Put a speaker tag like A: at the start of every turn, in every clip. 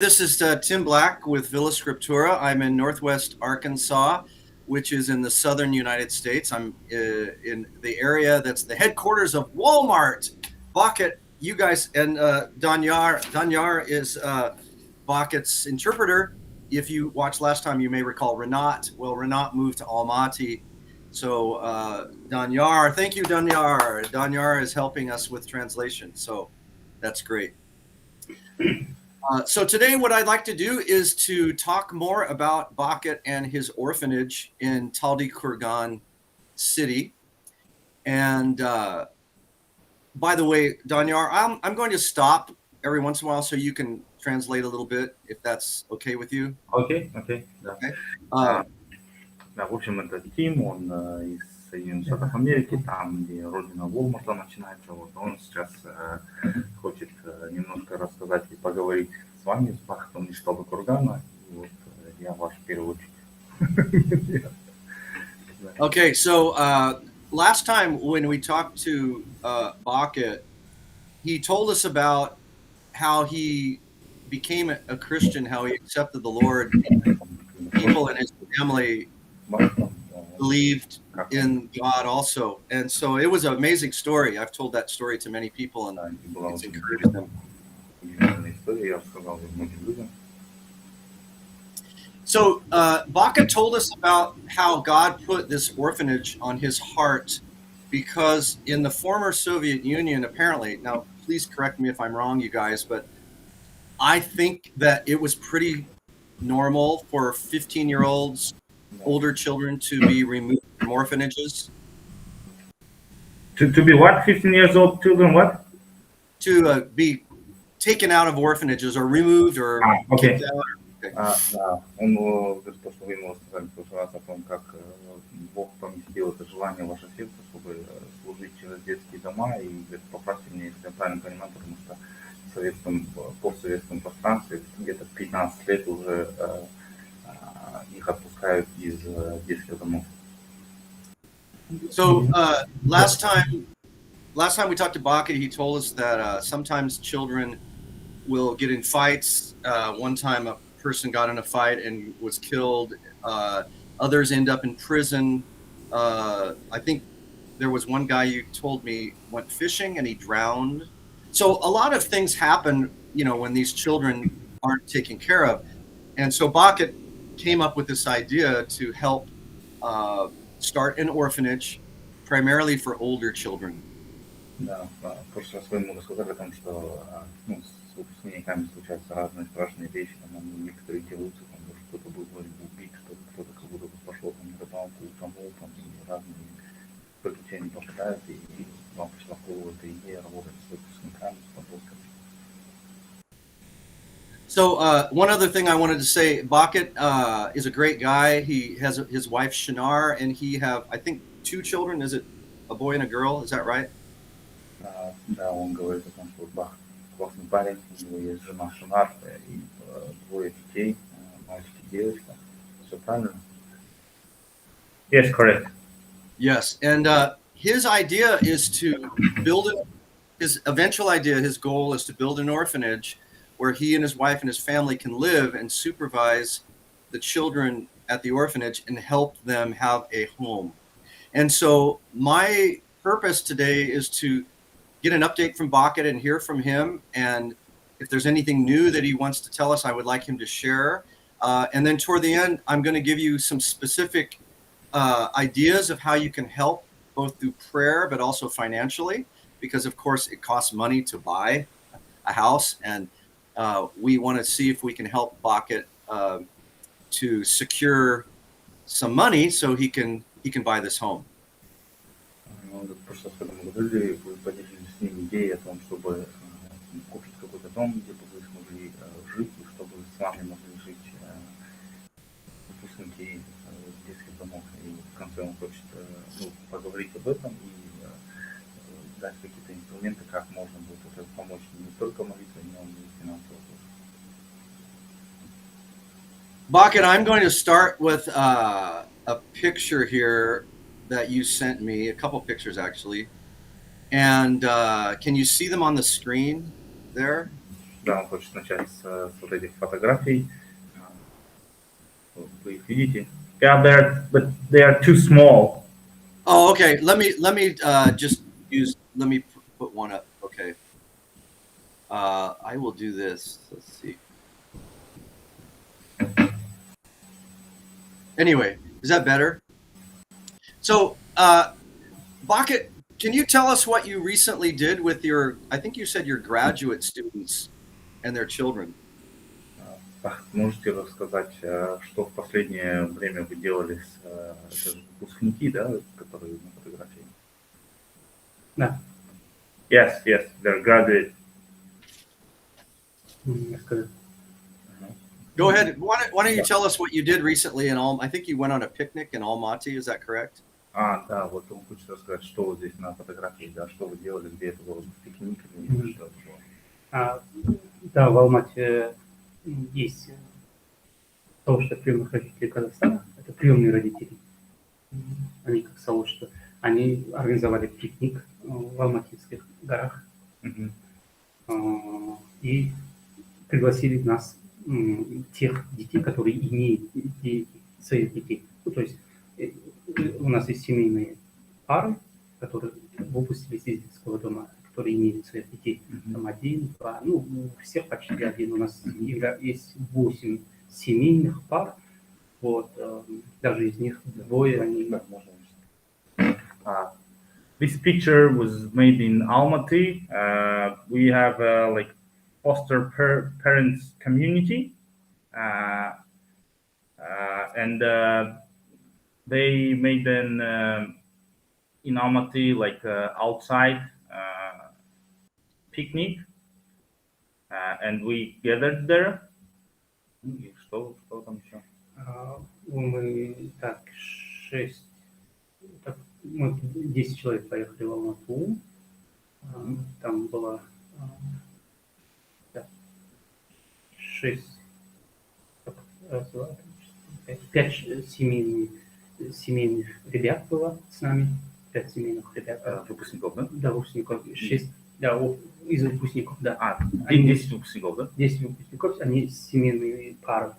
A: This is Tim Black with Villa Scriptura. I'm in Northwest Arkansas, which is in the southern United States. I'm in the area that's the headquarters of Walmart. Bahkit, you guys, and Danyar. Danyar is Bahkit's interpreter. If you watched last time, you may recall Renat. Well, Renat moved to Almaty. So Danyar, thank you, Danyar. Danyar is helping us with translation. So that's great. So today what I'd like to do is to talk more about Bahkit and his orphanage in Taldykorgan city. And by the way, Danyar, I'm going to stop every once in a while so you can translate a little bit, if that's okay with you.
B: Окей, да.
A: Okay.
B: Да, в общем, это Тим, он из Соединенных Штатов Америки, там, где родина Walmart начинается. Вот он сейчас хочет немножко рассказать и поговорить с вами, с Бахтом из Талдыкоргана. И вот я ваш переводчик.
A: Okay, so last time when we talked to Bahkit, he told us about how he became a Christian, how he accepted the Lord. People in his family believed in God also. And so it was an amazing story. I've told that story to many people and it's encouraged them. So Bahkit told us about how God put this orphanage on his heart because in the former Soviet Union, apparently, now please correct me if I'm wrong, you guys, but I think that it was pretty normal for 15-year-olds, older children to be removed from orphanages.
B: To be what? 15 years old children, what?
A: To be taken out of orphanages or removed or kicked out.
B: Да, он говорит, то, что вы ему сказали в прошлый раз о том, как Бог поместил это желание в ваше сердце, чтобы служить через детские дома, и говорит, поправьте меня, если я правильно понимаю, потому что в постсоветском пространстве где-то в 15 лет уже их отпускают из детских домов.
A: So last time we talked to Bahkit, he told us that sometimes children will get in fights. One time a person got in a fight and was killed. Others end up in prison. I think there was one guy you told me went fishing and he drowned. So a lot of things happen, when these children aren't taken care of. And so Bahkit came up with this idea to help start an orphanage primarily for older children.
B: Да, в прошлый раз вы ему рассказали о том, что с выпускниками случаются разные страшные вещи, там некоторые делаются, там, кто-то был вроде бы убит, кто-то как будто пошел там на рыбалку, утонул, там и разные приключения попадают, и вам пришла в голову эта идея работать с выпускниками, с подростками.
A: So one other thing I wanted to say, Bahkit is a great guy. He has his wife Shinar, and he have, I think, 2 children. Is it a boy and a girl? Is that right?
B: Да, он говорит о том, что Бах классный парень, у него есть жена Шинар и 2 детей, мальчик и девочка. Все правильно? Yes, correct.
A: Yes, and his idea is to build his eventual idea, his goal is to build an orphanage where he and his wife and his family can live and supervise the children at the orphanage and help them have a home. And so my purpose today is to get an update from Bahkit and hear from him. And if there's anything new that he wants to tell us, I would like him to share. And then toward the end, I'm going to give you some specific ideas of how you can help both through prayer, but also financially, because of course it costs money to buy a house. And we want to see if we can help Bahkit to secure some money so he can buy this home.
B: Просто когда мы говорили, вы поделились с ним идеей о том, чтобы купить какой-то дом, где бы вы смогли жить, и чтобы с вами могли жить выпускники детских домов. И в конце он хочет поговорить об этом и дать какие-то инструменты, как можно будет это помочь не только молитвой, но и финансово тоже.
A: Bahkit, I'm going to start with a picture here that you sent me, a couple pictures actually. And can you see them on the screen there?
B: Да, он хочет начать с вот этих фотографий. Вы их видите? Yeah, but they are too small.
A: Oh, okay. Let me just use. Let me put one up. Okay. I will do this. Let's see. Anyway, is that better? So, Bahkit, can you tell us what you recently did with your? I think you said your graduate students and their children.
B: Можете рассказать, что в последнее время вы делали с это же выпускники, да, которые на фотографии?
C: Да.
B: Yes, they're graduate.
A: Go ahead. Why don't you tell us what you did recently in Alm? I think you went on a picnic in Almaty. Is that correct?
B: Да, вот он хочет рассказать, что вот здесь на фотографии, да, что вы делали, где это было, пикник или что это было.
C: Да, в Алмате есть то, что приемных родителей Казахстана, это приемные родители. Они как сообщество, они организовали пикник в Алматинских горах и пригласили нас, тех детей, которые имеют своих детей. Ну, то есть у нас есть семейные пары, которые выпустились из детского дома, которые имеют своих детей. Там 1, 2, ну, у всех почти 1. У нас есть 8 семейных пар. Вот, даже из них 2 они...
B: This picture was made in Almaty. We have like foster parents community, and they made an in Almaty like outside picnic, and we gathered there. Что там еще?
C: Мы так 6, мы 10 человек поехали в Алмату. Там было 6, 5 семейных ребят было с нами. 5 семейных ребят.
B: Выпускников, да?
C: Да, выпускников. 6, да, из выпускников, да.
B: 10 выпускников, да?
C: 10 выпускников, они семейные пары.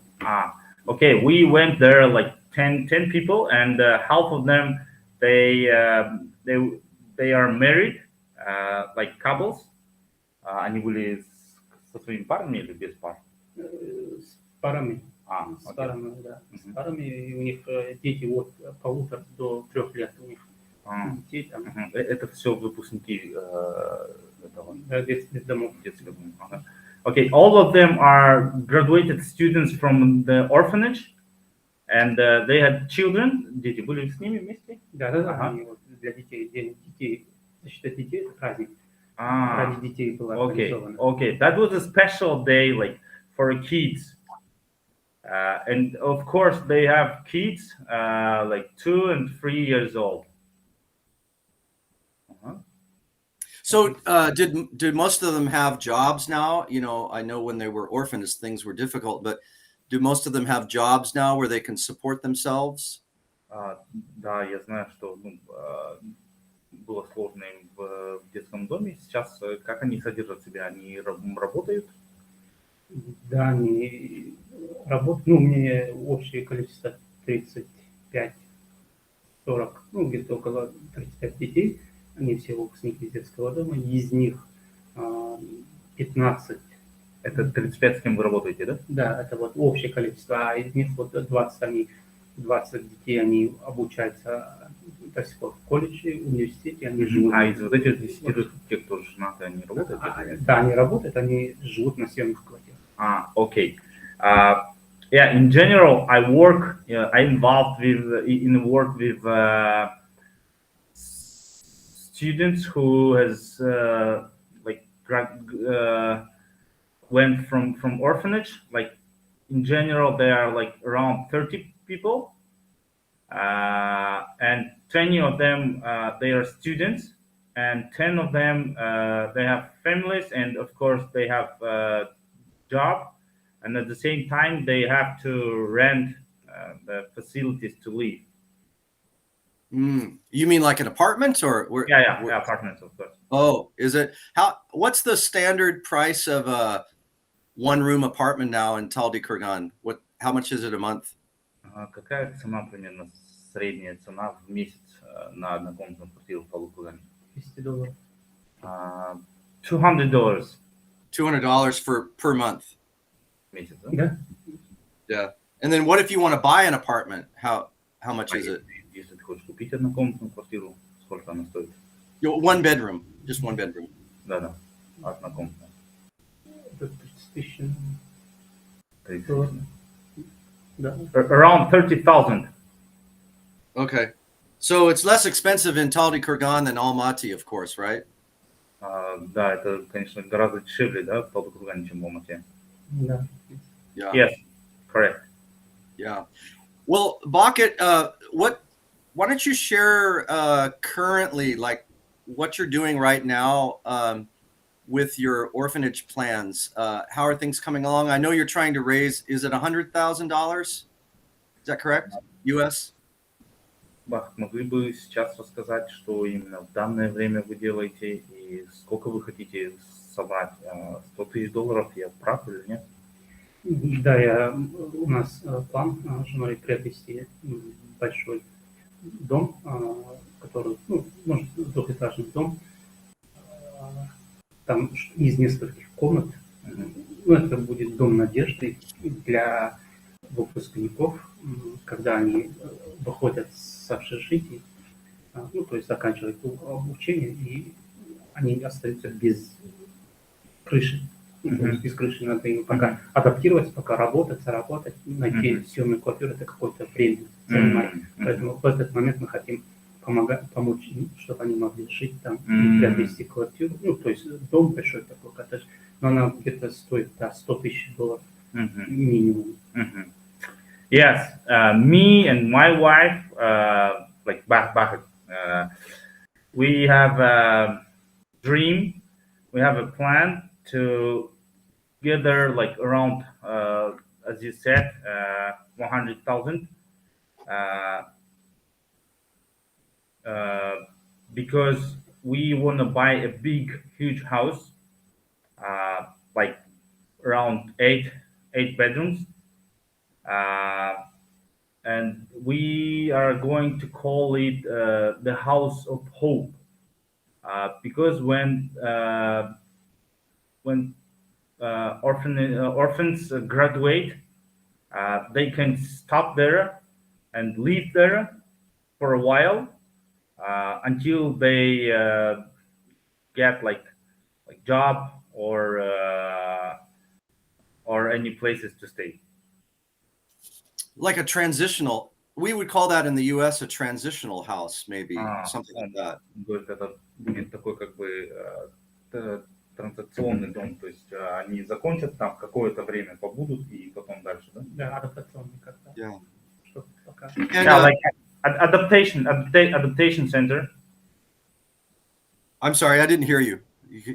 B: Okay, we went there like 10 people, and half of them they are married, like couples. Они были со своими парами или без пар?
C: С парами. С парами, да. С парами, и у них дети от 1,5 до 3 лет у них. Детей там.
B: Это все выпускники этого.
C: Да, детских домов.
B: Okay, all of them are graduated students from the orphanage, and they had children. Дети были с ними вместе?
C: Да. Они вот для детей, день детей, защита детей, это праздник. Ради детей было организовано.
B: Okay, that was a special day, like for kids, and of course they have kids, like 2 and 3 years old.
A: So did most of them have jobs now? You know, I know when they were orphans, things were difficult, but do most of them have jobs now where they can support themselves?
B: Да, я знаю, что было сложно им в детском доме. Сейчас как они содержат себя? Они работают?
C: Да, они работают. Ну, у меня общее количество 35-40, ну, где-то около 35 детей. Они все выпускники из детского дома, из них 15.
B: Это 35, с кем вы работаете, да?
C: Да, это вот общее количество, а из них вот 20 детей, они обучаются до сих пор в колледже, университете, они живут.
B: А из вот этих 10, те, кто женаты, они работают?
C: Да, они работают, они живут на съемных квартирах.
B: Okay. Yeah, in general, I work, I involved in work with students who has like went from orphanage. Like in general, there are like around 30 people, and 20 of them they are students, and 10 of them they have families, and of course they have a job, and at the same time they have to rent the facilities to live.
A: You mean like an apartment or
B: Yeah, apartments, of course.
A: Oh, is it what's the standard price of one-room apartment now in Taldykorgan. How much is it a month?
B: Какая цена примерно, средняя цена в месяц на однокомнатную квартиру в Талдыкоргане?
C: $200.
B: $200
A: $200 per month.
B: в месяц, да?
C: Да.
A: Yeah. And then what if you want to buy an apartment? How much is it?
B: Если ты хочешь купить однокомнатную квартиру, сколько она стоит?
A: One bedroom, just one bedroom.
B: Да, однокомнатная.
C: Это 30 000.
B: 30
C: Да.
B: Around 30,000.
A: Okay. So it's less expensive in Taldykorgan than Almaty, of course, right?
B: Да, это, конечно, гораздо дешевле, да, в Талдыкоргане, чем в Алмате.
C: Да.
A: Yeah.
B: Yes, correct.
A: Yeah. Well, Bahkit, why don't you share currently, like, what you're doing right now with your orphanage plans? How are things coming along? I know you're trying to raise, is it $100,000? Is that correct? US?
B: Бах, могли бы сейчас рассказать, что именно в данное время вы делаете и сколько вы хотите собрать? $100 000, я прав или нет?
C: Да, у нас план с женой приобрести большой дом, который, может, двухэтажный дом, там из нескольких комнат. Это будет дом надежды для выпускников, когда они выходят с общежитий, то есть заканчивают обучение, и они остаются без крыши. То есть без крыши надо им пока адаптироваться, пока работать, заработать, найти съемную квартиру, это какое-то время занимает. Поэтому в этот момент мы хотим помочь им, чтобы они могли жить там и приобрести квартиру. То есть дом большой такой коттедж, но она где-то стоит $100 000 минимум.
B: Yes, me and my wife, like Bahkit, we have a dream, we have a plan to gather like around, as you said, 100,000, because we want to buy a big, huge house, like around eight bedrooms. And we are going to call it the House of Hope, because when orphans graduate, they can stop there and live there for a while until they get like job or any places to stay.
A: Like a transitional, we would call that in the US a transitional house, maybe something like that.
B: Это будет такой как бы трансакционный дом, то есть они закончат там какое-то время, побудут и потом дальше, да?
C: Да, адаптационный как-то.
A: Yeah.
C: Что пока.
B: Yeah, like adaptation center.
A: I'm sorry, I didn't hear you.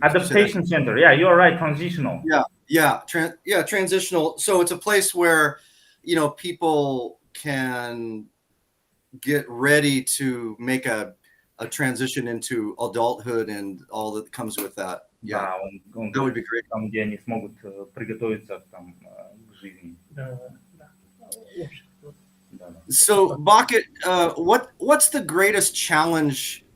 B: Adaptation center. Yeah, you're right. Transitional.
A: Yeah. Transitional. So it's a place where, people can get ready to make a transition into adulthood and all that comes with that. Yeah, that would be great.
B: Там, где они смогут приготовиться там к жизни.
A: So, Bahkit, what's the greatest challenge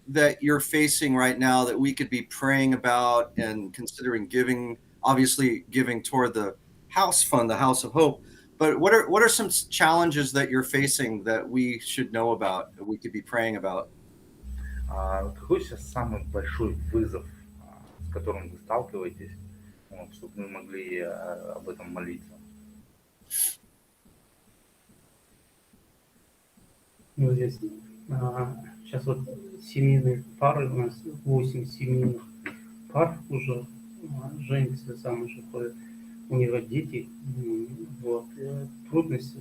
A: that you're facing right now that we could be praying about and considering giving? Obviously, giving toward the house fund, the House of Hope. But what are some challenges that you're facing that we should know about, that we could be praying about?
B: Какой сейчас самый большой вызов, с которым вы сталкиваетесь, чтобы мы могли об этом молиться?
C: Здесь сейчас вот семейные пары, у нас 8 семейных пар уже женятся, замуж выходят, у них дети, трудность,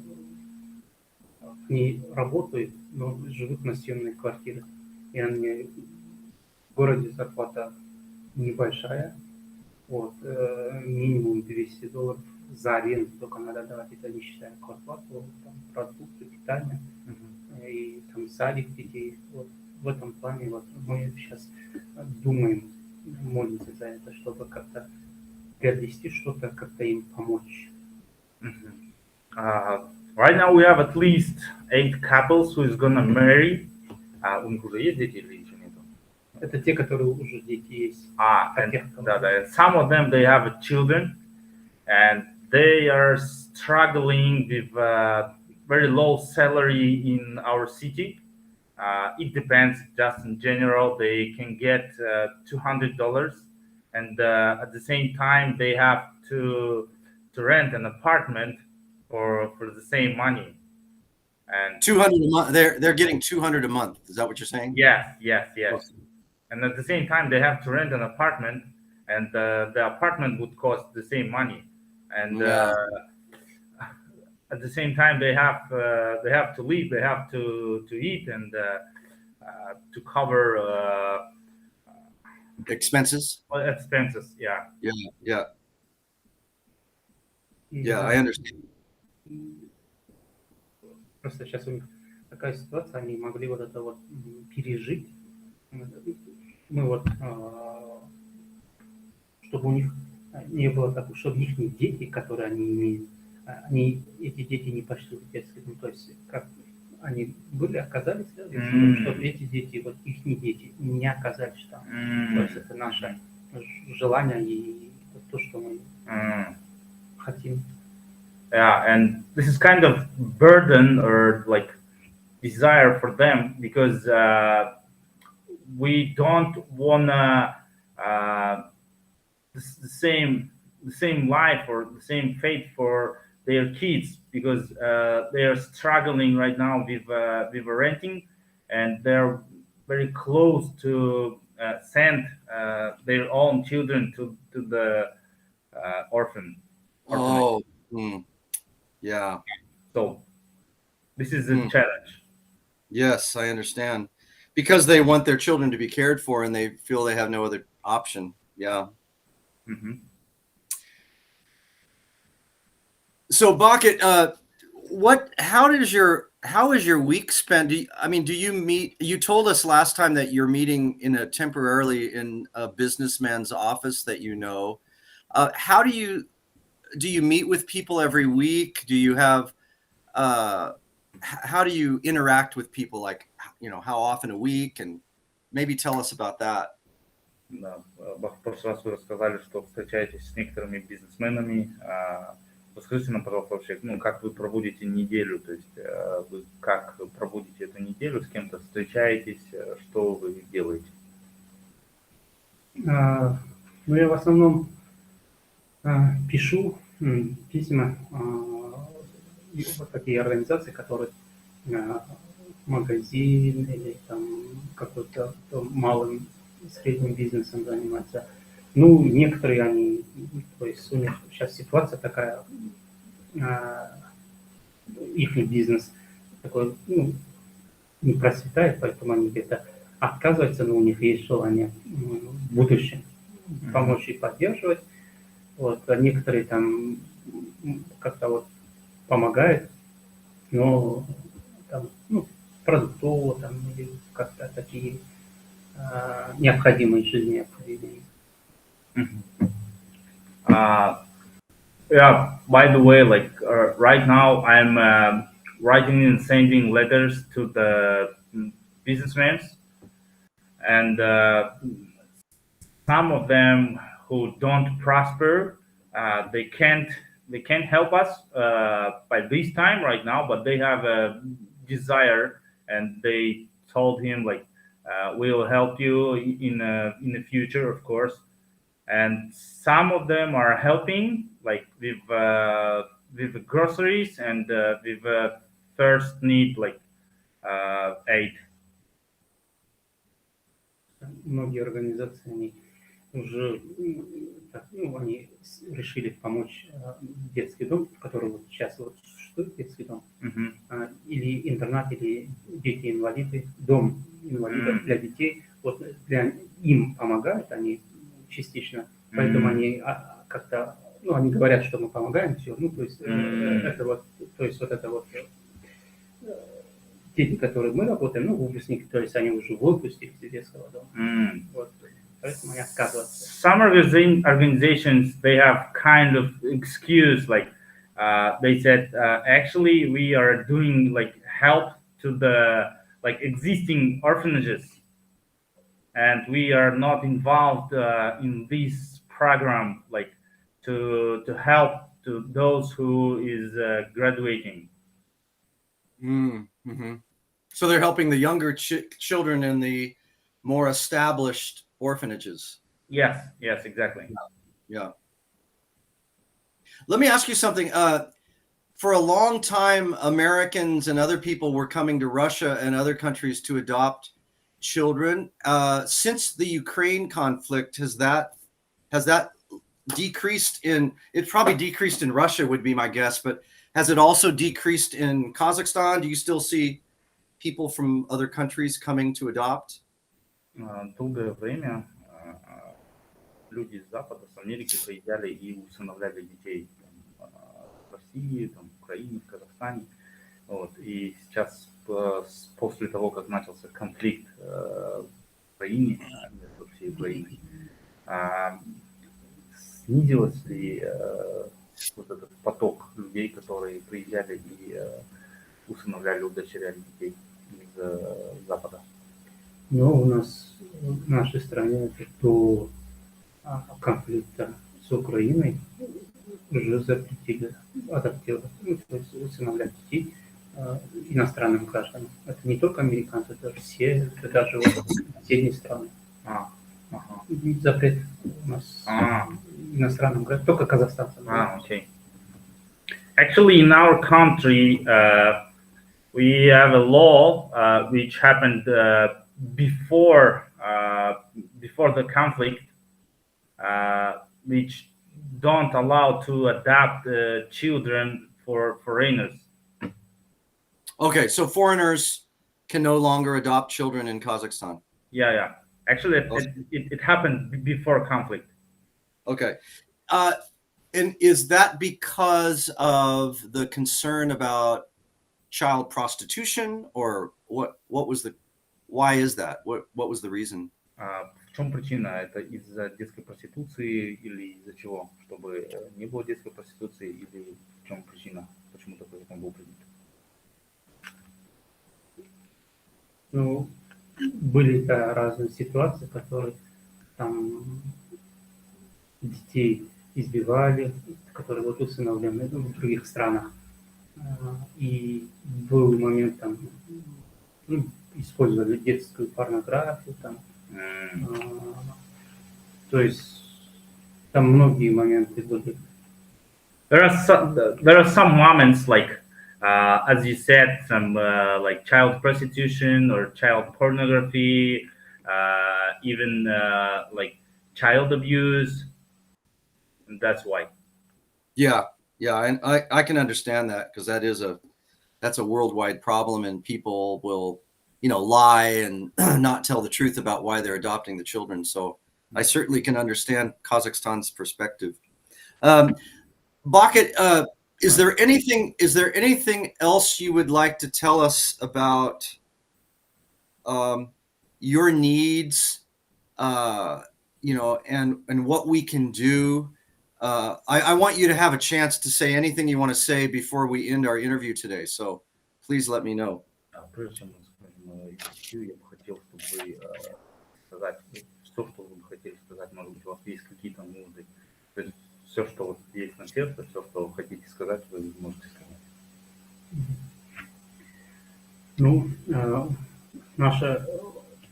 C: они работают, но живут на съемной квартире, и они в городе зарплата небольшая, минимум $200 за аренду, только надо давать, это не считая квартплату, там, продукты, питание, и там садик детей. В этом плане мы сейчас думаем, молимся за это, чтобы как-то приобрести что-то, как-то им помочь.
B: Мгм. Right now we have at least 8 couples who is gonna marry. У них уже есть дети или еще нету?
C: Это те, которые уже дети есть.
B: And,
C: тех, кого-
B: and some of them they have children, and they are struggling with very low salary in our city. It depends. Just in general, they can get $200, and at the same time, they have to rent an apartment for the same money. And
A: 200 a month. They're getting 200 a month. Is that what you're saying?
B: yes. And at the same time, they have to rent an apartment, and the apartment would cost the same money. And
A: Yeah.
B: at the same time, they have to live, they have to eat, and to cover
A: Expenses.
B: expenses. Yeah.
A: Yeah.
C: И,
A: Yeah, I understand.
C: Просто сейчас у них такая ситуация, они могли вот это вот пережить. Мы вот, чтобы у них не было так, чтобы их дети, которые они имеют, эти дети не пошли в детский дом. То есть как они были, оказались, да, чтобы эти дети, вот их дети, не оказались там. То есть это наше желание и то, что мы хотим.
B: Yeah, and this is kind of burden or like desire for them because we don't wanna the same life or the same fate for their kids because they are struggling right now with renting, and they're very close to send their own children to the orphanage.
A: Oh. Yeah.
B: So this is a challenge.
A: Yes, I understand. Because they want their children to be cared for and they feel they have no other option. Yeah.
B: Mm-hmm.
A: So Bahkit, how is your week spent? Do you meet, you told us last time that you're meeting temporarily in a businessman's office that you know. How do you meet with people every week? Do you have how do you interact with people, like, how often a week, and maybe tell us about that.
B: Да, в прошлый раз вы рассказали, что встречаетесь с некоторыми бизнесменами. Расскажите нам, пожалуйста, вообще, как вы проводите неделю, то есть вы как проводите эту неделю, с кем-то встречаетесь, что вы делаете?
C: Я в основном пишу письма вот такие организации, которые магазин или там какой-то малым и средним бизнесом занимаются. Некоторые они, то есть у них сейчас ситуация такая, их бизнес такой, не процветает, поэтому они где-то отказываются, но у них есть желание в будущем помочь и поддерживать. Вот, а некоторые там как-то вот помогают, но там, продуктово там или как-то такие необходимые жизни необходимые.
B: Yeah, by the way, right now I'm writing and sending letters to the businessmen, and some of them who don't prosper, they can't help us by this time right now, but they have a desire, and they told him we'll help you in the future, of course. And some of them are helping, with the groceries and with first need, aid.
C: Многие организации, они уже они решили помочь детский дом, который вот сейчас вот существует, детский дом, или интернат, или дети-инвалиды, дом инвалидов для детей. Вот им помогают они частично, поэтому они как-то, они говорят, что мы помогаем, все, то есть это вот, дети, которые мы работаем, выпускники, то есть они уже выпустились из детского дома. Вот. Поэтому и отказываться.
D: Some organizations, they have kind of excuse, like they said, actually we are doing like help to the like existing orphanages, and we are not involved in this program, like to help to those who is graduating.
A: Mm-hmm. So they're helping the younger children in the more established orphanages.
D: Yes, exactly.
A: Yeah. Let me ask you something. For a long time, Americans and other people were coming to Russia and other countries to adopt children. Since the Ukraine conflict, has that decreased in? It's probably decreased in Russia, would be my guess, but has it also decreased in Kazakhstan? Do you still see people from other countries coming to adopt?
D: Долгое время люди с Запада, с Америки приезжали и усыновляли детей в России, там, в Украине, в Казахстане. Вот. И сейчас, после того, как начался конфликт в Украине, между всей Украиной, снизилось ли вот этот поток людей, которые приезжали и усыновляли, удочеряли детей из Запада?
C: Но у нас в нашей стране до конфликта с Украиной уже запретили адаптировать, то есть усыновлять детей иностранным гражданам. Это не только американцы, это все, это даже вот соседние страны. Запрет у нас иностранным гражданам, только казахстанцам.
D: Okay. Actually, in our country, we have a law which happened before the conflict, which don't allow to adopt children for foreigners.
A: Okay, so foreigners can no longer adopt children in Kazakhstan.
D: Yeah. Actually, it happened before conflict.
A: Okay. And is that because of the concern about child prostitution, or why is that? What was the reason?
D: В чем причина? Это из-за детской проституции или из-за чего? Чтобы не было детской проституции, или в чем причина? Почему такой закон был принят?
C: Ну, были разные ситуации, которые там детей избивали, которые вот усыновлены в других странах. И был момент там, использовали детскую порнографию там. То есть там многие моменты были.
D: There are some moments like, as you said, some like child prostitution or child pornography, even like child abuse, and that's why.
A: Yeah, and I can understand that, because that's a worldwide problem, and people will, lie and not tell the truth about why they're adopting the children. So I certainly can understand Kazakhstan's perspective. Bahkit, is there anything else you would like to tell us about your needs, and what we can do? I want you to have a chance to say anything you want to say before we end our interview today. So please let me know.
D: Прежде чем мы скажем интервью, я бы хотел, чтобы вы сказать все, что вы бы хотели сказать. Может быть, у вас есть какие-то нужды. То есть все, что вот есть на сердце, все, что вы хотите сказать, вы можете сказать.
C: Ну,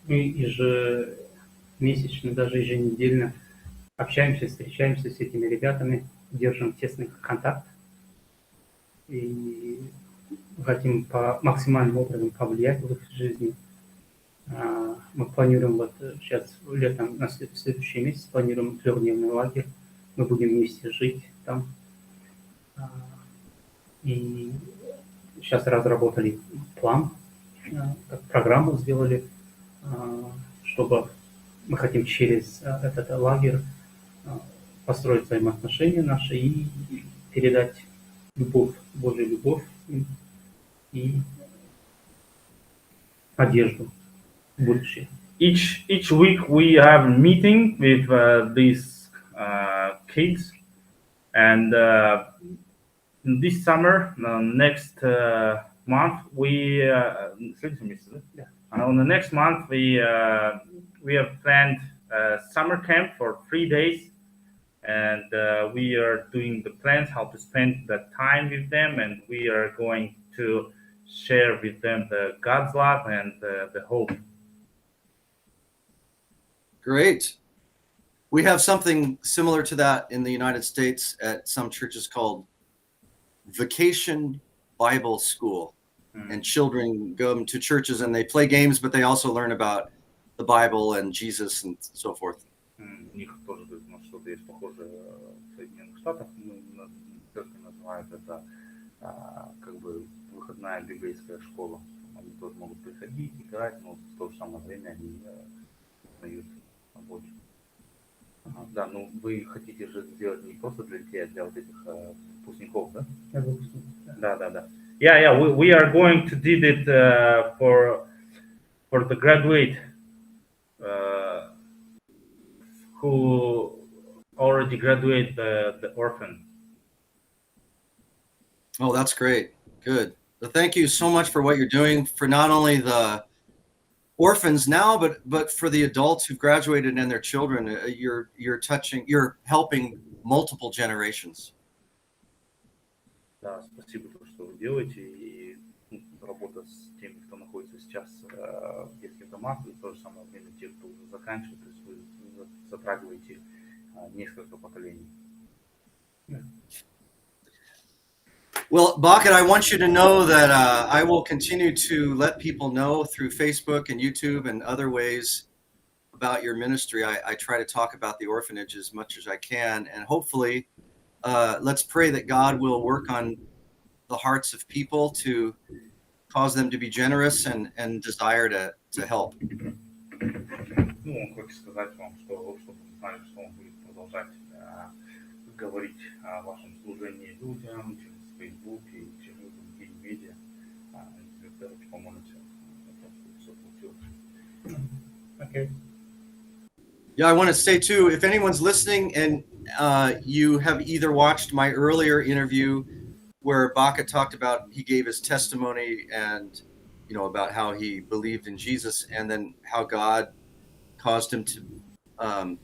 C: мы ежемесячно, даже еженедельно общаемся, встречаемся с этими ребятами, держим тесный контакт и хотим по максимальному образом повлиять в их жизни. Мы планируем вот сейчас летом, в следующий месяц планируем 3-дневный лагерь. Мы будем вместе жить там. И сейчас разработали план, как программу сделали, чтобы мы хотим через этот лагерь построить взаимоотношения наши и передать любовь, Божью любовь и надежду в будущее.
D: each week we have a meeting with these kids, and this summer, next month, следующий месяц, да? On the next month, we have planned a summer camp for 3 days, and we are doing the plans how to spend the time with them, and we are going to share with them the God's love and the hope.
A: Great. We have something similar to that in the United States at some churches called Vacation Bible School. And children go to churches and they play games, but they also learn about the Bible and Jesus and so forth.
B: У них тоже что-то есть похожее в Соединенных Штатах. Церковь называет это как бы выходная библейская школа. Они тоже могут приходить, играть, но в то же самое время они узнают больше. Да, ну вы хотите же сделать не просто для детей, а для вот этих выпускников, да? Да.
D: Yeah. We are going to do it for the graduate who already graduate the orphan.
A: Oh, that's great. Good. Well, thank you so much for what you're doing for not only the orphans now, but for the adults who've graduated and their children. You're helping multiple generations.
B: Да, спасибо за то, что вы делаете, и работа с теми, кто находится сейчас в детских домах, и в то же самое время те, кто уже заканчивает, то есть вы затрагиваете несколько поколений.
A: Well, Bahkit, I want you to know that I will continue to let people know through Facebook and YouTube and other ways about your ministry. I try to talk about the orphanage as much as I can, and hopefully let's pray that God will work on the hearts of people to cause them to be generous and desire to help.
B: Ну, он хочет сказать вам, чтобы знали, что он будет продолжать говорить о вашем служении людям через Facebook и через другие медиа. Если вы поможете, чтобы все получилось.
C: Okay.
A: Yeah, I want to say too, if anyone's listening and you have either watched my earlier interview where Bahkit talked about, he gave his testimony and, about how he believed in Jesus and then how God caused him to, how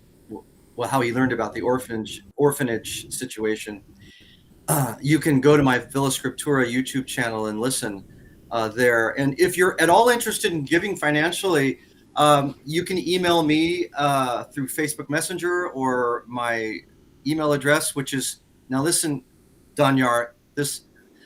A: he learned about the orphanage situation. You can go to my Villa Scriptura YouTube channel and listen there. And if you're at all interested in giving financially, you can email me through Facebook Messenger or my email address, which is, now listen, Danyar,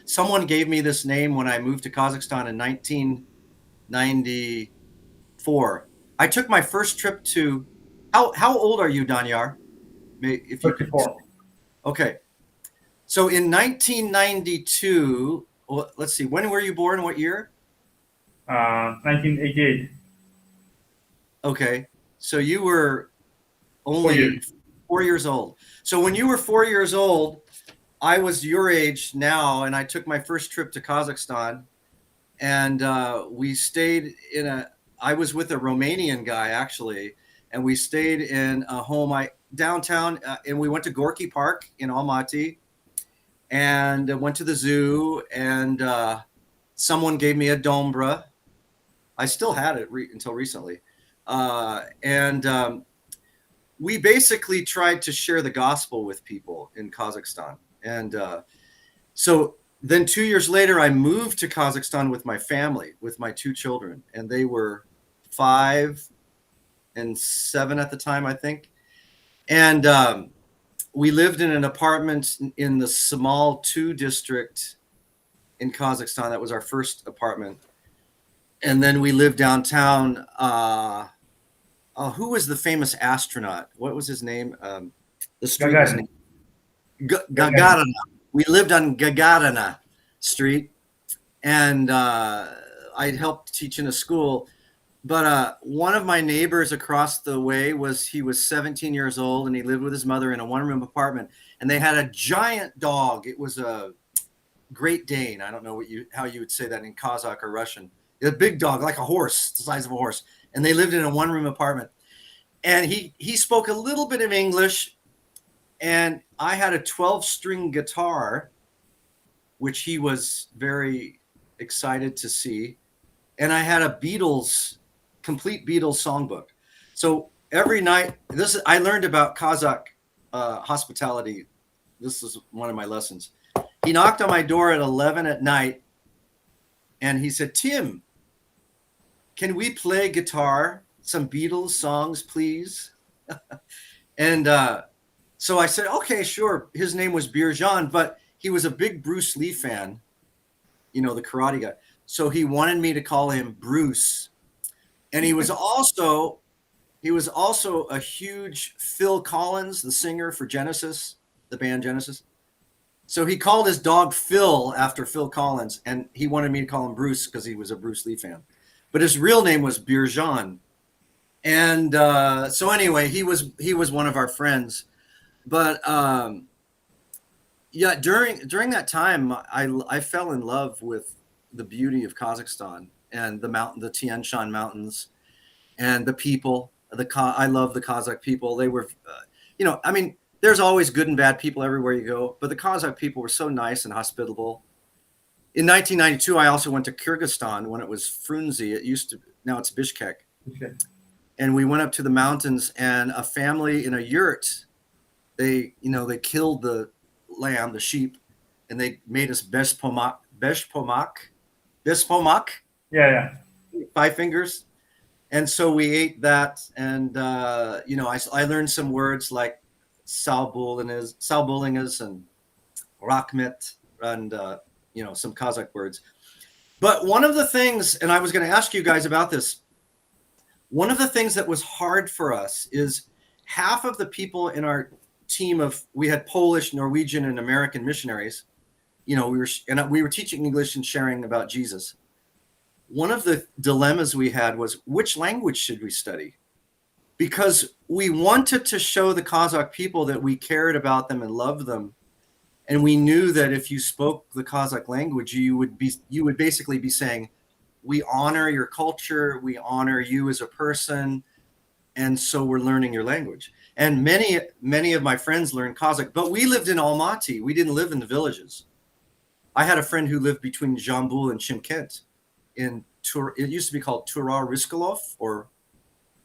A: someone gave me this name when I moved to Kazakhstan in 1994. I took my first trip to, how old are you, Danyar? If you could. Okay. So in 1992, well, let's see, when were you born? What year?
D: 1988.
A: Okay. So you were only 4 years old. So when you were 4 years old, I was your age now, and I took my first trip to Kazakhstan, and we stayed I was with a Romanian guy actually, and we stayed in a home downtown, and we went to Gorky Park in Almaty, and went to the zoo, and someone gave me a dombra. I still had it until recently. We basically tried to share the gospel with people in Kazakhstan. And so then 2 years later, I moved to Kazakhstan with my family, with my two children, and they were 5 and 7 at the time, I think. And we lived in an apartment in the Samal 2 district in Kazakhstan. That was our first apartment. And then we lived downtown. Who was the famous astronaut? What was his name? The street was named Gagarina. We lived on Gagarina Street, and I helped teach in a school. But one of my neighbors across the way was 17 years old, and he lived with his mother in a one-room apartment. And they had a giant dog. It was a Great Dane. I don't know how you would say that in Kazakh or Russian. a big dog, like a horse, the size of a horse. And they lived in a one-room apartment. And he spoke a little bit of English. And I had a 12-string guitar, which he was very excited to see. And I had a complete Beatles songbook. So every night, I learned about Kazakh hospitality. This is one of my lessons. He knocked on my door at 11 at night, and he said, "Tim, can we play guitar, some Beatles songs, please?" And so I said, "Okay, sure." His name was Birjan, but he was a big Bruce Lee fan, the karate guy. So he wanted me to call him Bruce. And he was also a huge Phil Collins, the singer for Genesis, the band Genesis. So he called his dog Phil after Phil Collins, and he wanted me to call him Bruce because he was a Bruce Lee fan. But his real name was Birjan. And so anyway, he was one of our friends. But yeah, during that time, I fell in love with the beauty of Kazakhstan and the Tian Shan Mountains, and the people. I love the Kazakh people. They were, I mean, there's always good and bad people everywhere you go, but the Kazakh people were so nice and hospitable. In 1992, I also went to Kyrgyzstan when it was Frunze. Now it's Bishkek.
D: Okay.
A: And we went up to the mountains, and a family in a yurt, they killed the lamb, the sheep, and they made us beshpomak.
D: Yeah.
A: 5 fingers. And so we ate that, and I learned some words like salbulingas and rakmet, and some Kazakh words. But one of the things, and I was going to ask you guys about this, one of the things that was hard for us is half of the people in our team we had Polish, Norwegian, and American missionaries. We were teaching English and sharing about Jesus. One of the dilemmas we had was, which language should we study? Because we wanted to show the Kazakh people that we cared about them and loved them. And we knew that if you spoke the Kazakh language, you would basically be saying, we honor your culture, we honor you as a person, and so we're learning your language. And many of my friends learned Kazakh, but we lived in Almaty. We didn't live in the villages. I had a friend who lived between Jambul and Chimkent. It used to be called Tura-Riskolov or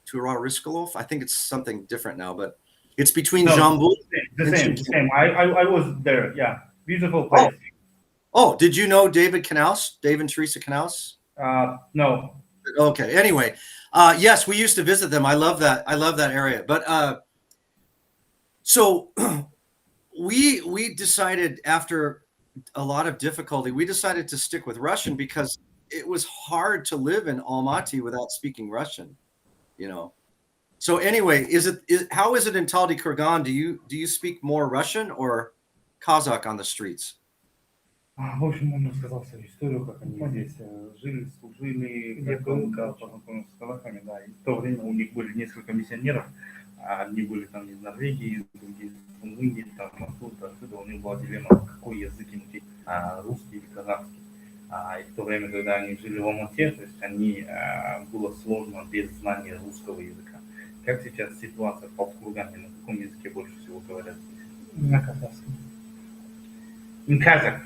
A: Tura-Riskolov. I think it's something different now, but it's between Jambul.
D: The same. I was there. Yeah, beautiful place.
A: Oh, did you know David and Teresa Knaus?
D: No.
A: Okay. Anyway, yes, we used to visit them. I love that area. But so we decided, after a lot of difficulty, we decided to stick with Russian because it was hard to live in Almaty without speaking Russian, So anyway, how is it in Taldykorgan? Do you speak more Russian or Kazakh on the streets?
B: В общем, он рассказал свою историю, как они здесь жили, служили, как он познакомился с казахами, да. И в то время у них были несколько миссионеров, одни были там из Норвегии, другие из Индии, там отсюда у них была дилемма, какой язык им учить, русский или казахский. И в то время, когда они жили в Алмате, то есть было сложно без знания русского языка. Как сейчас ситуация в Талдыкоргане, на каком языке больше всего говорят здесь?
C: На казахском.
D: In Kazakh.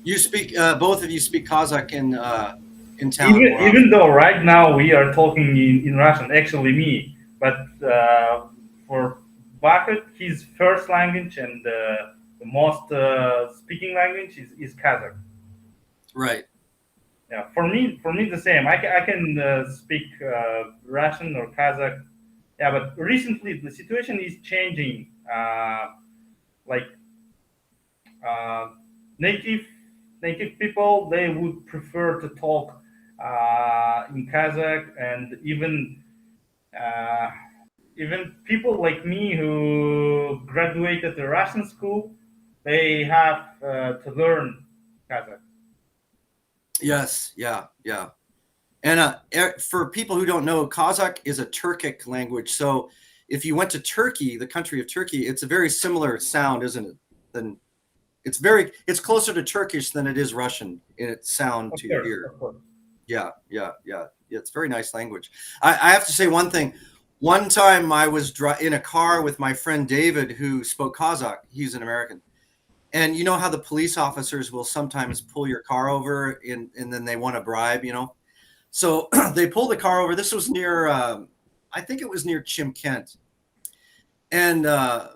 A: You speak, both of you speak Kazakh in town.
D: Even though right now we are talking in Russian, actually me, but for Bahkit, his first language and the most speaking language is Kazakh.
A: Right.
D: Yeah, for me the same. I can speak Russian or Kazakh. Yeah, but recently the situation is changing. Native people, they would prefer to talk in Kazakh, and even people like me who graduated the Russian school, they have to learn Kazakh.
A: Yes, yeah. And for people who don't know, Kazakh is a Turkic language. So if you went to Turkey, the country of Turkey, it's a very similar sound, isn't it, than It's closer to Turkish than it is Russian in its sound to your ear.
D: Of course.
A: Yeah. It's very nice language. I have to say one thing. One time I was in a car with my friend David, who spoke Kazakh. He's an American. And you know how the police officers will sometimes pull your car over and then they want to bribe, So they pulled the car over. This was near, I think it was near Chimkent. And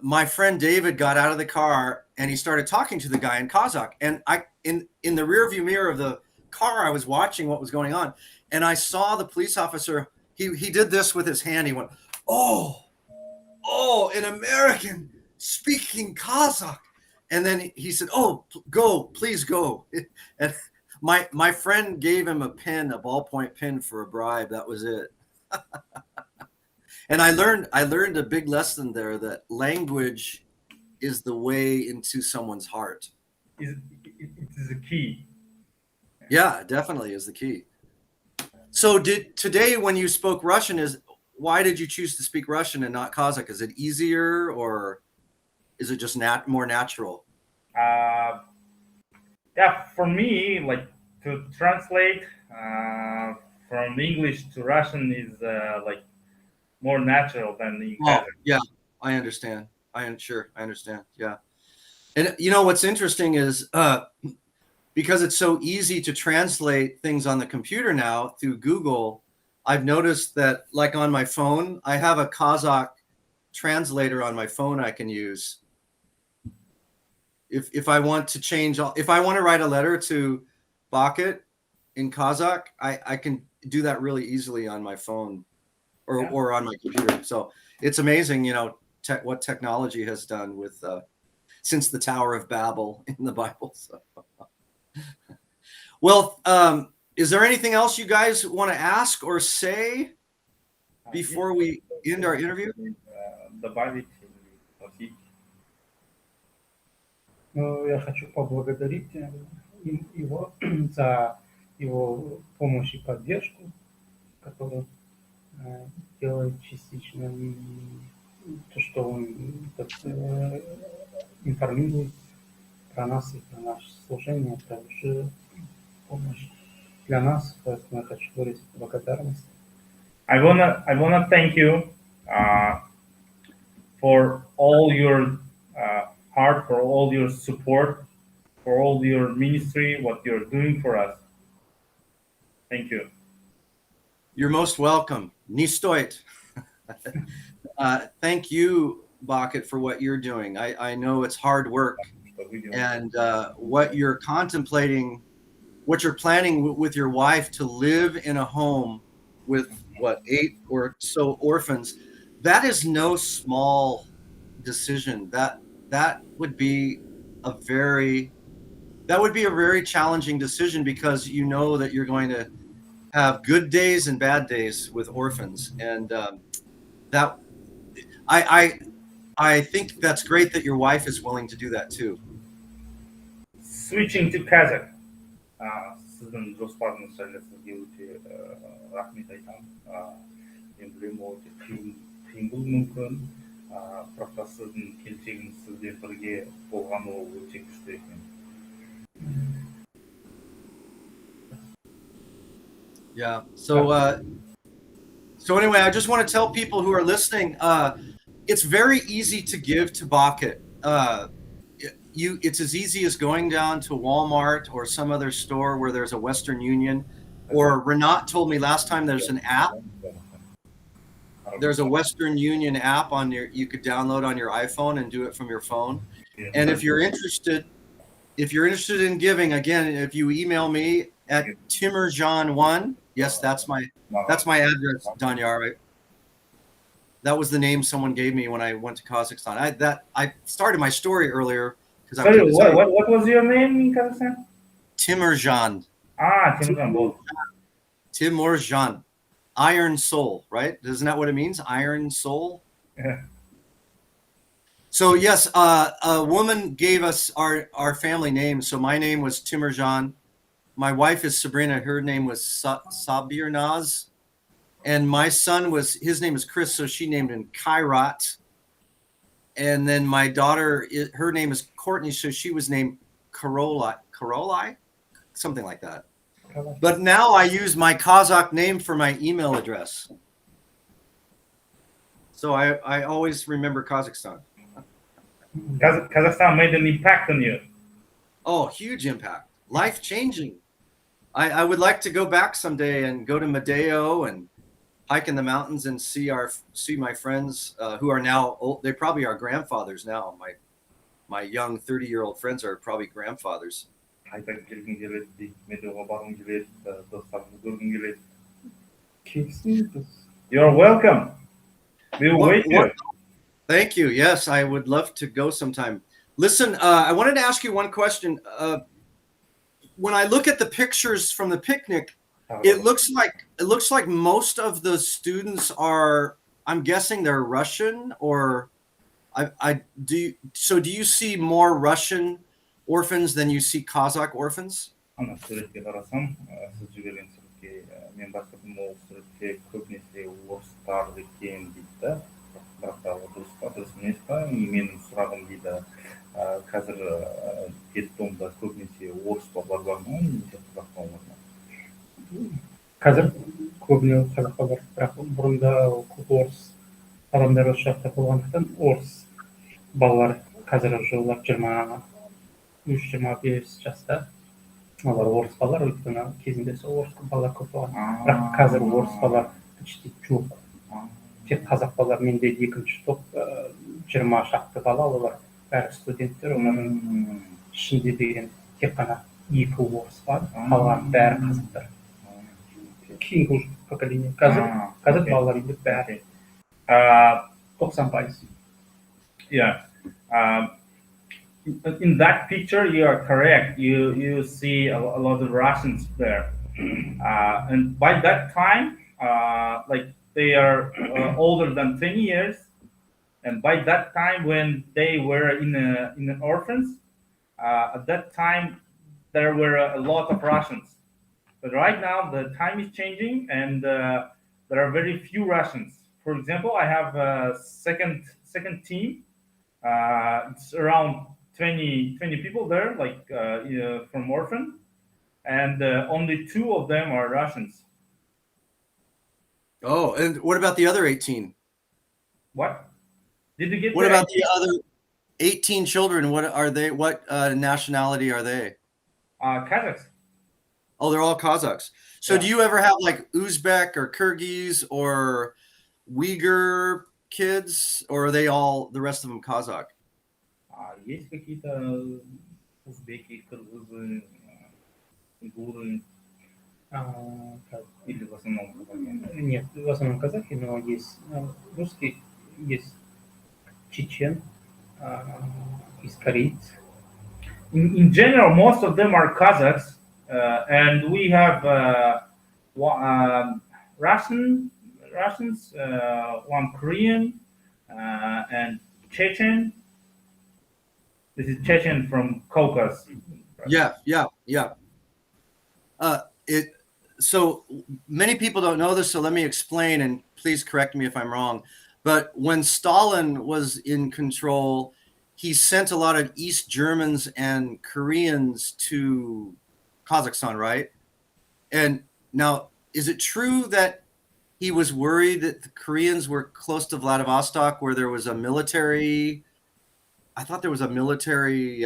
A: my friend David got out of the car and he started talking to the guy in Kazakh. And in the rearview mirror of the car, I was watching what was going on. And I saw the police officer. He did this with his hand. He went, oh, an American speaking Kazakh. And then he said, oh, please go. And my friend gave him a ballpoint pen for a bribe. That was it. And I learned a big lesson there, that language is the way into someone's heart.
D: It is the key.
A: Yeah, definitely is the key. So today when you spoke Russian, why did you choose to speak Russian and not Kazakh? Is it easier, or is it just more natural?
D: Yeah, for me, like to translate from English to Russian is like more natural than in Kazakh.
A: Yeah, I understand. I understand. Yeah. And what's interesting is because it's so easy to translate things on the computer now through Google, I've noticed that, like on my phone, I have a Kazakh translator on my phone I can use. If I want to if I want to write a letter to Bahkit in Kazakh, I can do that really easily on my phone or on my computer. So it's amazing, what technology has done with since the Tower of Babel in the Bible. So. Well, is there anything else you guys want to ask or say before we end our interview?
D: Добавить или спросить?
C: Я хочу поблагодарить его за его помощь и поддержку, которую делает частично, и то, что он информирует про нас и про наше служение, это уже помощь для нас, поэтому я хочу говорить благодарность.
D: I wanna thank you for all your heart, for all your support, for all your ministry, what you're doing for us. Thank you.
A: You're most welcome. Не стоит. Thank you, Bahkit, for what you're doing. I know it's hard work, and what you're contemplating, what you're planning with your wife to live in a home with 8 or so orphans, that is no small decision. That would be a very challenging decision, because you know that you're going to have good days and bad days with orphans, and that I think that's great that your wife is willing to do that too.
D: Switching to Kazakh. Сіздің жоспарыңыз жайлы сізге өте рахмет айтамын. Мен білемін, ол қиын болуы мүмкін, бірақ та сіздің келешегіңіз сізбен бірге болғаны ол өте күшті екен.
A: Yeah. So anyway, I just want to tell people who are listening, it's very easy to give to Bahkit. It's as easy as going down to Walmart or some other store where there's a Western Union, or Renat told me last time there's an app. There's a Western Union app you could download on your iPhone and do it from your phone. And if you're interested in giving, again, if you email me at Timerjan1, yes, that's my address, Danyar, right? That was the name someone gave me when I went to Kazakhstan. I started my story earlier because
D: what was your name in Kazakhstan?
A: Timerjan.
D: Timurjan.
A: Timurjan. Iron soul, right? Isn't that what it means? Iron soul?
D: Yeah.
A: So yes, a woman gave us our family name. So my name was Timerjan. My wife is Sabrina. Her name was Sabirnaz. And my son his name is Chris, so she named him Kairat. and then my daughter, her name is Courtney, so she was named Karolai, something like that. But now I use my Kazakh name for my email address. So I always remember Kazakhstan.
D: Kazakhstan made an impact on you.
A: Oh, huge impact. Life-changing. I would like to go back someday and go to Madeo and hike in the mountains and see my friends who are now old. They probably are grandfathers now. My young 30-year-old friends are probably grandfathers.
B: Қайта келгім келеді дейді, медеоға барғым келеді, достарымды көргім келеді.
C: Келсін.
D: You're welcome. We'll wait you.
A: Thank you. Yes, I would love to go sometime. Listen, I wanted to ask you one question. When I look at the pictures from the picnic, it looks like most of the students are, I'm guessing they're Russian, or do you see more Russian orphans than you see Kazakh orphans?
B: Ана суретке қарасам, сіз жіберген суретке мен байқадым, ол суретте көбінесе орыстар екен дейді, бірақ та дұрыс па дұрыс емес па? Менің сұрағым дейді, қазір детдомда көбінесе орыс балалар бар ма, немесе қазақ балалар ма?
C: Қазір көбіне қазақ бар, бірақ бұрында көп орыс адамдар осы жақта болғандықтан орыс балалар қазір уже олар 23-25 жаста. Олар орыс балалар, өйткені кезінде сол орыс балалар көп болған. Бірақ қазір орыс балалар почти жоқ. Тек қазақ балалар, менде екінші топ 20 шақты бала, олар бәрі студенттер, олардың ішінде деген тек қана 2 орыс бар, қалған бәрі қазақтар. Кейінгі поколение. Қазір балалар енді бәрі 90%.
D: Yeah. In that picture, you are correct. You see a lot of Russians there, and by that time, like they are older than 10 years, and by that time when they were in an orphans, at that time there were a lot of Russians. But right now the time is changing, and there are very few Russians. For example, I have a second team. It's around 20 people there, like from orphan, and only 2 of them are Russians.
A: Oh, and what about the other 18?
D: What? Did you get?
A: What about the other 18 children? What are they? What nationality are they?
D: Kazakhs.
A: Oh, they're all Kazakhs. So
D: Yeah.
A: do you ever have like Uzbek or Kyrgyz or Uyghur kids, or are they all, the rest of them, Kazakh?
B: Есть какие-то узбеки, кыргызы, уйгуры, или в основном казахи?
C: Нет, в основном казахи, но есть русский, есть чечен, есть корейцы.
D: In general, most of them are Kazakhs, and we have Russians, one Korean, and Chechen. This is Chechen from Caucasus.
A: Yeah. So many people don't know this, so let me explain, and please correct me if I'm wrong. But when Stalin was in control, he sent a lot of East Germans and Koreans to Kazakhstan, right? And now, is it true that he was worried that the Koreans were close to Vladivostok, where there was a military, I thought there was a military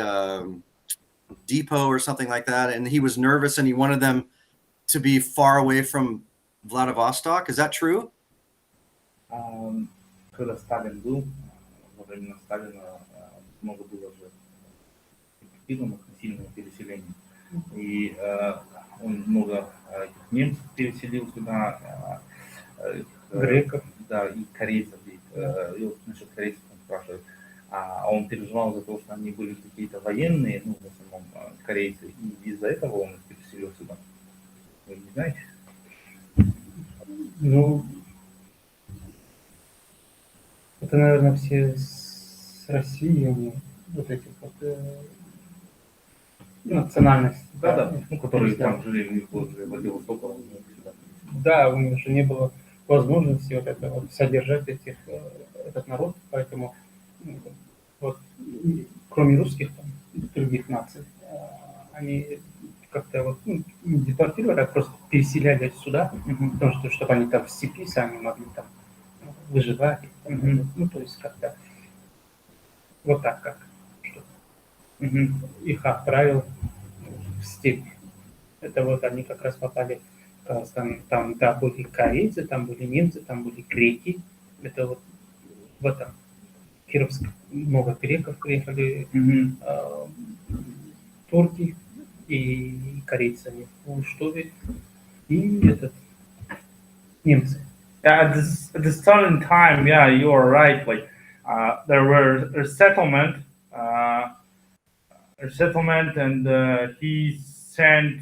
A: depot or something like that, and he was nervous and he wanted them to be far away from Vladivostok? Is that true?
B: Когда Сталин был, во времена Сталина много было же экспедитивных насильных переселений. И он много этих немцев переселил сюда,
C: Греков.
B: Да, и корейцев. И вот насчет корейцев он спрашивает. А он переживал за то, что они были какие-то военные, ну, в основном корейцы, и из-за этого он их переселил сюда. Вы не знаете?
C: Ну, это, наверное, все с Россией, вот этих вот национальностей.
B: Да, ну, которые там жили возле Владивостока, он их сюда.
C: Да, у них же не было возможности вот это вот содержать этот народ, поэтому Вот, кроме русских, там, других наций, они как-то вот, не депортировали, а просто переселяли сюда, потому что, чтобы они там в степи сами могли там выживать. Ну, то есть как-то вот так как. Что их отправил в степь. Это вот они как раз попали в Казахстан. Там, да, были корейцы, там были немцы, там были греки. Это вот в этом Кировск много греков приехали, турки и корейцы они в Уштове, и этот немцы.
D: Yeah, at the starting time, yeah, you are right. Like there were a settlement, and he sent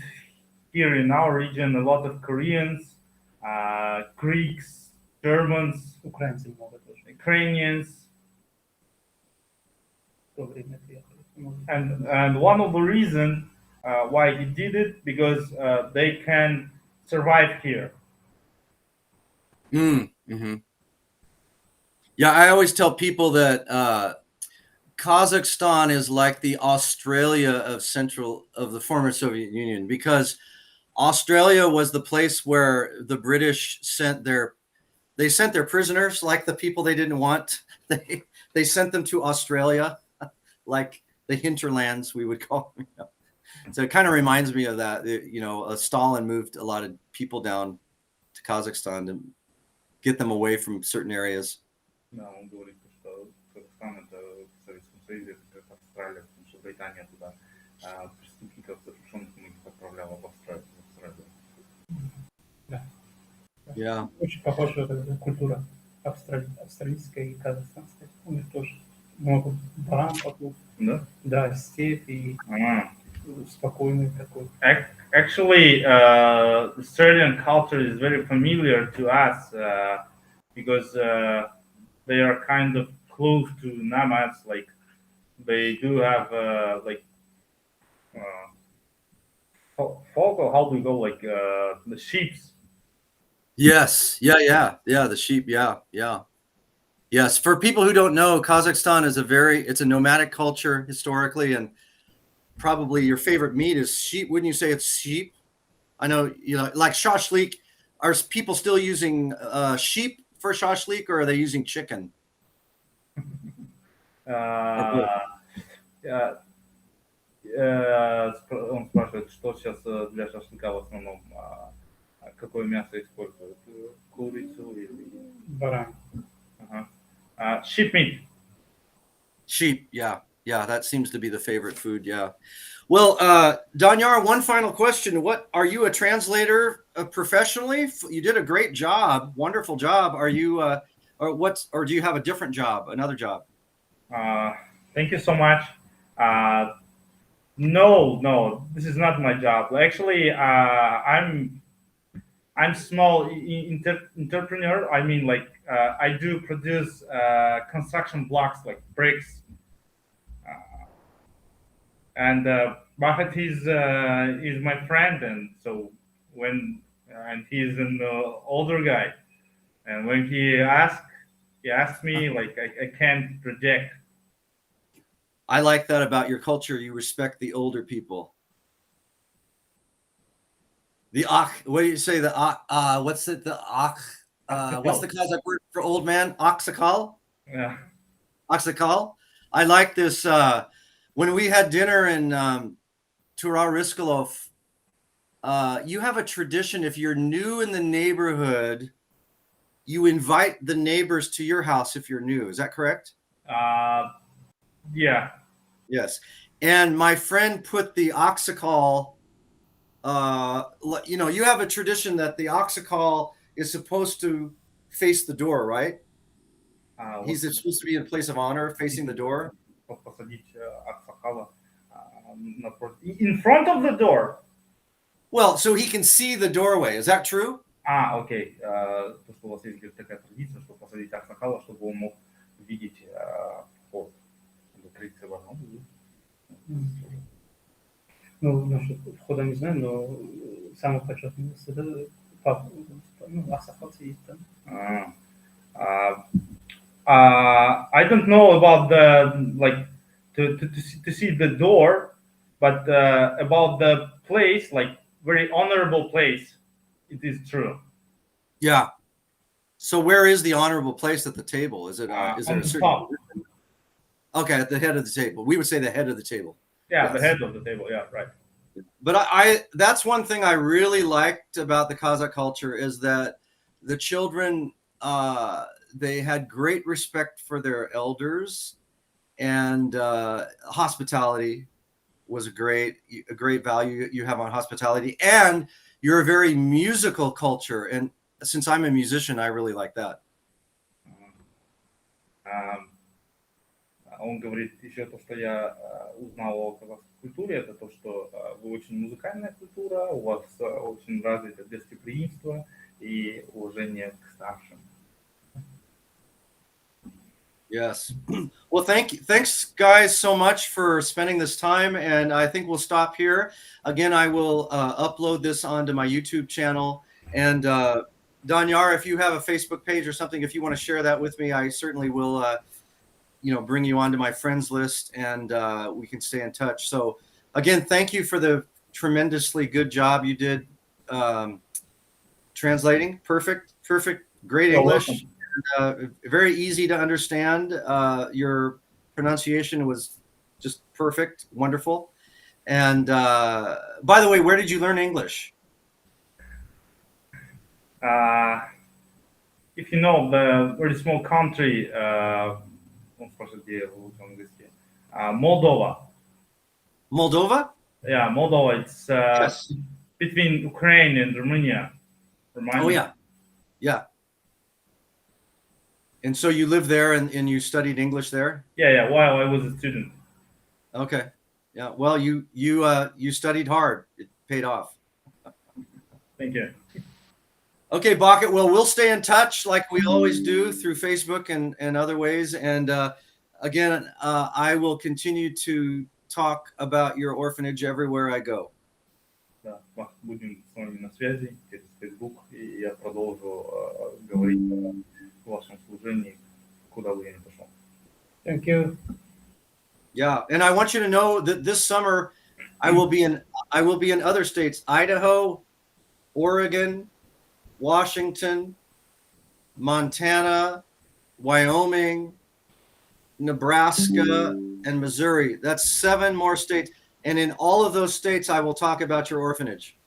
D: here in our region a lot of Koreans, Greeks, Germans,
C: Украинцы много тоже
D: Ukrainians,
C: в то время приехали.
D: and one of the reasons why he did it because they can survive here.
A: Yeah, I always tell people that Kazakhstan is like the Australia of the former Soviet Union, because Australia was the place where the British sent their prisoners, like the people they didn't want. They sent them to Australia, like the hinterlands, we would call them. So it kind of reminds me of that. Stalin moved a lot of people down to Kazakhstan to get them away from certain areas.
B: Да, он говорит, что Казахстан это в Советском Союзе, это как Австралия, потому что Британия туда преступников заключенных мы их отправляла в Австралию.
C: Да.
A: Yeah.
C: Очень похожа культура австралийская и казахстанская. У них тоже много баран вокруг.
B: Да?
C: Да, степь и спокойный такой.
D: Actually, Australian culture is very familiar to us because they are kind of close to nomads. Like they do have folk, or how do we go, like the sheep.
A: Yes. Yeah. The sheep. Yeah. Yes. For people who don't know, Kazakhstan is it's a nomadic culture historically, and probably your favorite meat is sheep. Wouldn't you say it's sheep? I know, like shashlik. Are people still using sheep for shashlik, or are they using chicken?
B: Он спрашивает, что сейчас для шашлыка в основном, какое мясо используют? Курицу или...
C: Баран.
D: Sheep meat.
A: Sheep, yeah. That seems to be the favorite food. Yeah. Well, Danyar, one final question. What are you a translator professionally? You did a great job, wonderful job. Are you, or do you have a different job, another job?
D: Thank you so much. No, this is not my job. Actually, I'm small entrepreneur. I mean, like I do produce construction blocks like bricks. And Bahkit is my friend, and so and he's an older guy, and when he asked me, like I can't reject.
A: I like that about your culture. You respect the older people. The what do you say? The what's it? The what's the Kazakh word for old man? Aksakal?
D: Yeah.
A: Aksakal. I like this. When we had dinner in Turar Riskalov, you have a tradition. If you're new in the neighborhood, you invite the neighbors to your house if you're new. Is that correct?
D: Yeah.
A: Yes. And my friend put the oxacol. You have a tradition that the oxacol is supposed to face the door, right? He's supposed to be in place of honor, facing the door.
D: In front of the door.
A: Well, so he can see the doorway. Is that true?
B: Окей. То, что у вас есть такая традиция, что посадить аксакала, чтобы он мог видеть вход.
C: Ну, насчет входа не знаю, но самый почетный место, это папа, аксакал сидит там.
D: I don't know about the like to see the door, but about the place, like very honorable place, it is true.
A: Yeah. So where is the honorable place at the table? Is it is there
D: On
A: a
D: the
A: certain
D: top.
A: Okay, at the head of the table. We would say the head of the table.
D: Yeah, the
A: Yes.
D: head of the table. Yeah, right.
A: But I that's one thing I really liked about the Kazakh culture is that the children they had great respect for their elders, and hospitality was a great value you have on hospitality, and you're a very musical culture, and since I'm a musician, I really like that.
D: Ам, Он говорит еще то, что я узнал о казахской культуре, это то, что вы очень музыкальная культура, у вас очень развито гостеприимство и уважение к старшим.
A: Yes. Well, thanks guys so much for spending this time, and I think we'll stop here. Again, I will upload this onto my YouTube channel, and Danyar, if you have a Facebook page or something, if you want to share that with me, I certainly will bring you onto my friends list, and we can stay in touch. So again, thank you for the tremendously good job you did translating. Perfect, great
D: You're
A: English.
D: welcome.
A: Very easy to understand. Your pronunciation was just perfect, wonderful. And by the way, where did you learn English?
D: If you know the very small country, он спрашивает, где я выучил английский. Moldova.
A: Moldova?
D: Yeah, Moldova. It's
A: Yes.
D: between Ukraine and Romania.
A: Oh yeah, yeah. And so you lived there, and you studied English there?
D: Yeah. While I was a student.
A: Okay. Yeah. Well, you studied hard. It paid off.
D: Thank you.
A: Okay, Bahkit. Well, we'll stay in touch like we always do through Facebook and other ways. And again, I will continue to talk about your orphanage everywhere I go.
D: Да, будем с вами на связи через Facebook, и я продолжу говорить о вашем служении, куда бы я ни пошел.
C: Thank you.
A: Yeah, and I want you to know that this summer I will be in other states: Idaho, Oregon, Washington, Montana, Wyoming, Nebraska, and Missouri. That's 7 more states. And in all of those states, I will talk about your orphanage.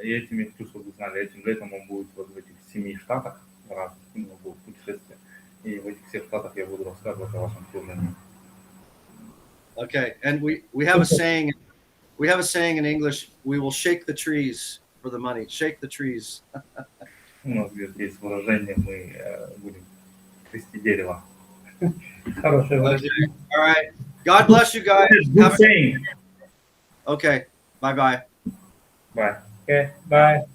D: И этим я хочу, чтобы вы знали, этим летом он будет вот в этих 7 штатах, раз у него будет путешествие, и в этих всех штатах я буду рассказывать о вашем служении.
A: Okay, and we have a saying in English: we will shake the trees for the money. Shake the trees.
D: У нас есть выражение, мы будем трясти дерево.
C: Хорошее
A: Okay.
C: выражение.
A: All right. God bless you guys.
D: Good saying.
A: Okay. Bye-bye.
D: Bye.
C: Okay, bye.